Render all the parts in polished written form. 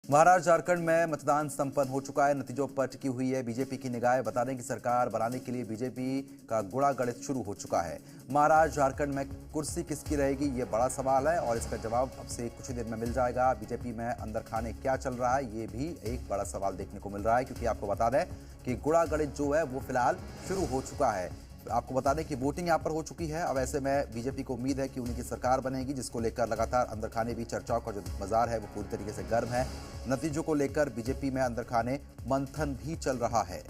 महाराष्ट्र झारखंड में मतदान संपन्न हो चुका है। नतीजों पर टिकी हुई है बीजेपी की निगाहें। बता दें कि सरकार बनाने के लिए बीजेपी का गुणा गणित शुरू हो चुका है। महाराष्ट्र झारखंड में कुर्सी किसकी रहेगी, ये बड़ा सवाल है और इसका जवाब अब से कुछ ही देर में मिल जाएगा। बीजेपी में अंदर खाने क्या चल रहा है, ये भी एक बड़ा सवाल देखने को मिल रहा है, क्योंकि आपको बता दें कि गुणा गणित जो है वो फिलहाल शुरू हो चुका है। आपको बता दें कि वोटिंग यहां पर हो चुकी है। अब ऐसे में बीजेपी को उम्मीद है कि उन्हीं की सरकार बनेगी, जिसको लेकर लगातार अंदर खाने भी चर्चाओं का जो बाजार है वो पूरी तरीके से गर्म है। नतीजों को लेकर बीजेपी में अंदर खाने मंथन भी चल रहा है।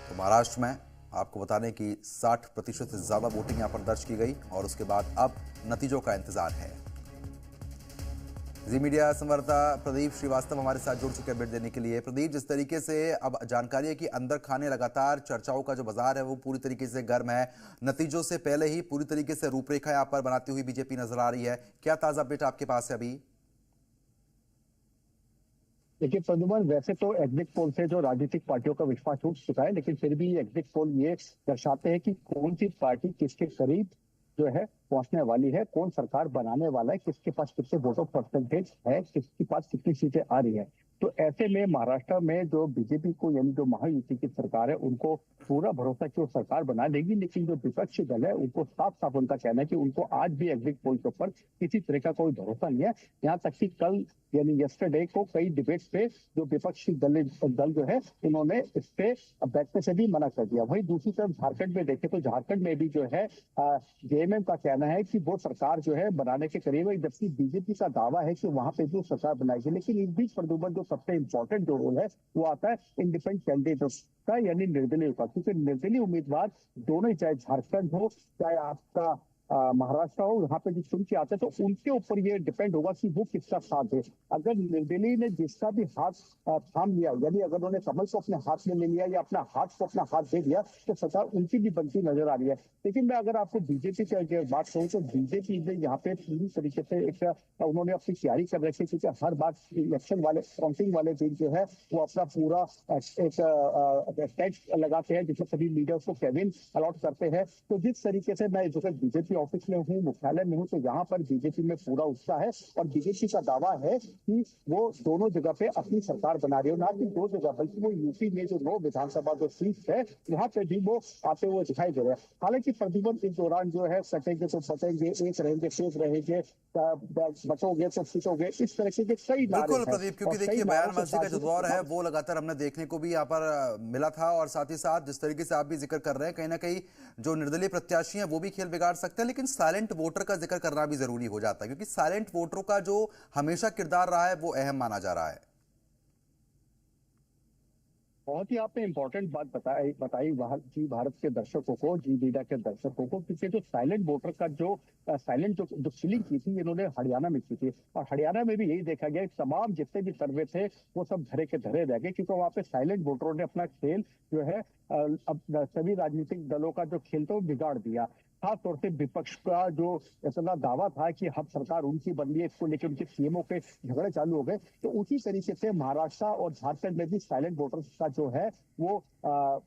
तो महाराष्ट्र में आपको बता दें कि 60% से ज्यादा वोटिंग यहां पर दर्ज की गई और उसके बाद अब नतीजों का इंतजार है। जी मीडिया संवाददाता प्रदीप श्रीवास्तव हमारे साथ जुड़ चुके हैं अपडेट देने के लिए। प्रदीप, जिस तरीके से अब जानकारी है कि अंदर खाने लगातार चर्चाओं का जो बाजार है वो पूरी तरीके से गर्म है, नतीजों से पहले ही पूरी तरीके से रूपरेखा यहां पर बनाती हुई बीजेपी नजर आ रही है। क्या ताजा अपडेट आपके पास है अभी? देखिए प्रद्युमन, वैसे तो एग्जिट पोल से जो राजनीतिक पार्टियों का विश्वास उठ चुका है, लेकिन फिर भी एग्जिट पोल ये दर्शाते हैं कि कौन सी पार्टी किसके करीब जो है पहुंचने वाली है, कौन सरकार बनाने वाला है, किसके पास कितने वोट ऑफ परसेंटेज है, किसके पास कितनी सीटें आ रही है। तो ऐसे में महाराष्ट्र में जो बीजेपी को यानी जो महायुति की सरकार है उनको पूरा भरोसा कि वो सरकार बना लेगी, लेकिन जो विपक्षी दल है उनको साफ साफ उनका कहना है कि उनको आज भी एग्जिट पोल के ऊपर किसी तरह का कोई भरोसा नहीं है। यहाँ तक कि कल यानी यस्टरडे को कई डिबेट्स पे जो विपक्षी दल जो है उन्होंने इस पे बैठने से भी मना कर दिया। वहीं दूसरी तरफ झारखंड में देखें तो झारखंड में भी जो है जेएमएम का कहना है कि वो सरकार जो है बनाने के करीब है, जबकि बीजेपी का दावा है कि वहां पे भी सरकार बनाएगी। लेकिन इस बीच प्रदुमन जो सबसे इंपॉर्टेंट जो रोल है वो आता है इंडिपेंडेंट कैंडिडेट का यानी निर्दलीय का, क्योंकि निर्दलीय उम्मीदवार दोनों ही, चाहे झारखंड हो चाहे आपका महाराष्ट्र हो, यहाँ पे जो चुन के आते हैं तो उनके ऊपर ये डिपेंड होगा कि वो किसका साथ दे। अगर निर्दलीय ने जिसका भी हाथ थाम लिया, यानी अगर उन्होंने कमल को अपने हाथ में ले लिया या अपना हाथ को अपना हाथ दे दिया, तो सरकार उनकी भी बनती नजर आ रही है। लेकिन मैं अगर आपको बीजेपी की बात कहूँ तो बीजेपी ने यहाँ पे पूरी तरीके से एक उन्होंने अपनी तैयारी कर रखी है, क्योंकि हर बार इलेक्शन वाले काउंटिंग वाले दिन जो है वो अपना पूरा एक टेक्स्ट लगाते हैं जिसमें सभी लीडर्स को केबिन अलॉट करते हैं। तो जिस तरीके से मैं जो बीजेपी ऑफिस में हूँ, मुख्यालय में हूँ, तो यहाँ पर बीजेपी में पूरा उत्साह है और बीजेपी का दावा है कि वो दोनों जगह पे अपनी सरकार बना रही है, ना कि दो जगह बल्कि वो यूपी में जो 9 विधानसभा जो सीट है वहां पे भी वो आते हुए दिखाई दे रहे हैं। हालांकि प्रतिबंध इस दौरान जो है सटेंगे तो फटेंगे, एक रहेंगे शेष रहेंगे, बचोगे तो फीटोगे, इस तरह के कई नारे बिल्कुल हैं। प्रदीप, क्योंकि और कई देखिए नारों बयानबाजी के का जो दौर है वो लगातार हमने देखने को भी यहाँ पर मिला था, और साथ ही साथ जिस तरीके से आप भी जिक्र कर रहे हैं, कहीं ना कहीं जो निर्दलीय प्रत्याशी हैं वो भी खेल बिगाड़ सकते हैं। लेकिन साइलेंट वोटर का जिक्र करना भी जरूरी हो जाता है, क्योंकि साइलेंट वोटरों का जो हमेशा किरदार रहा है वो अहम माना जा रहा है। बहुत ही आपने इम्पोर्टेंट बात बताई जी भारत के दर्शकों को, जी मीडिया के दर्शकों को, क्योंकि जो साइलेंट वोटर का जो साइलेंट जो किलिंग की थी इन्होंने हरियाणा में की थी, और हरियाणा में भी यही देखा गया तमाम जितने भी सर्वे थे वो सब धरे के धरे रह गए, क्योंकि वहां पे साइलेंट वोटरों ने अपना खेल जो है अब सभी राजनीतिक दलों का जो खेल था वो बिगाड़ दिया। खास तौर से विपक्ष का जो इतना दावा था कि हम सरकार उनकी बन रही है, इसको लेकर उनके सीएमओ के झगड़े चालू हो गए, तो उसी तरीके से महाराष्ट्र और झारखंड में भी साइलेंट वोटर्स का जो है वो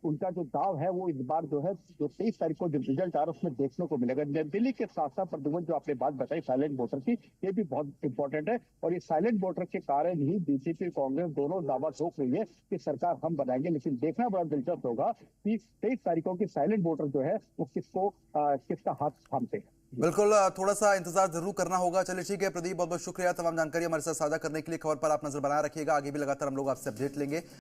उनका जो दाव है वो इस बार जो है जो 23 तारीख को जो रिजल्ट आ रहा है उसमें देखने को मिलेगा। नई दिल्ली के साथ साथ प्रद्युमन जो आपने बात बताई साइलेंट वोटर की, ये भी बहुत इंपॉर्टेंट है, और ये साइलेंट वोटर के कारण ही बीजेपी कांग्रेस दोनों दावा ठोक रही है कि सरकार हम बनाएंगे। लेकिन देखना बड़ा दिलचस्प होगा कि 23 तारीखों की साइलेंट वोटर जो है वो किसका हाथ थामते हैं। बिल्कुल, थोड़ा सा इंतजार जरूर करना होगा। चलिए ठीक है प्रदीप, बहुत बहुत शुक्रिया तमाम जानकारी हमारे साथ साझा करने के लिए। खबर पर आप नजर बनाए रखिएगा, आगे भी लगातार हम लोग आपसे अपडेट लेंगे।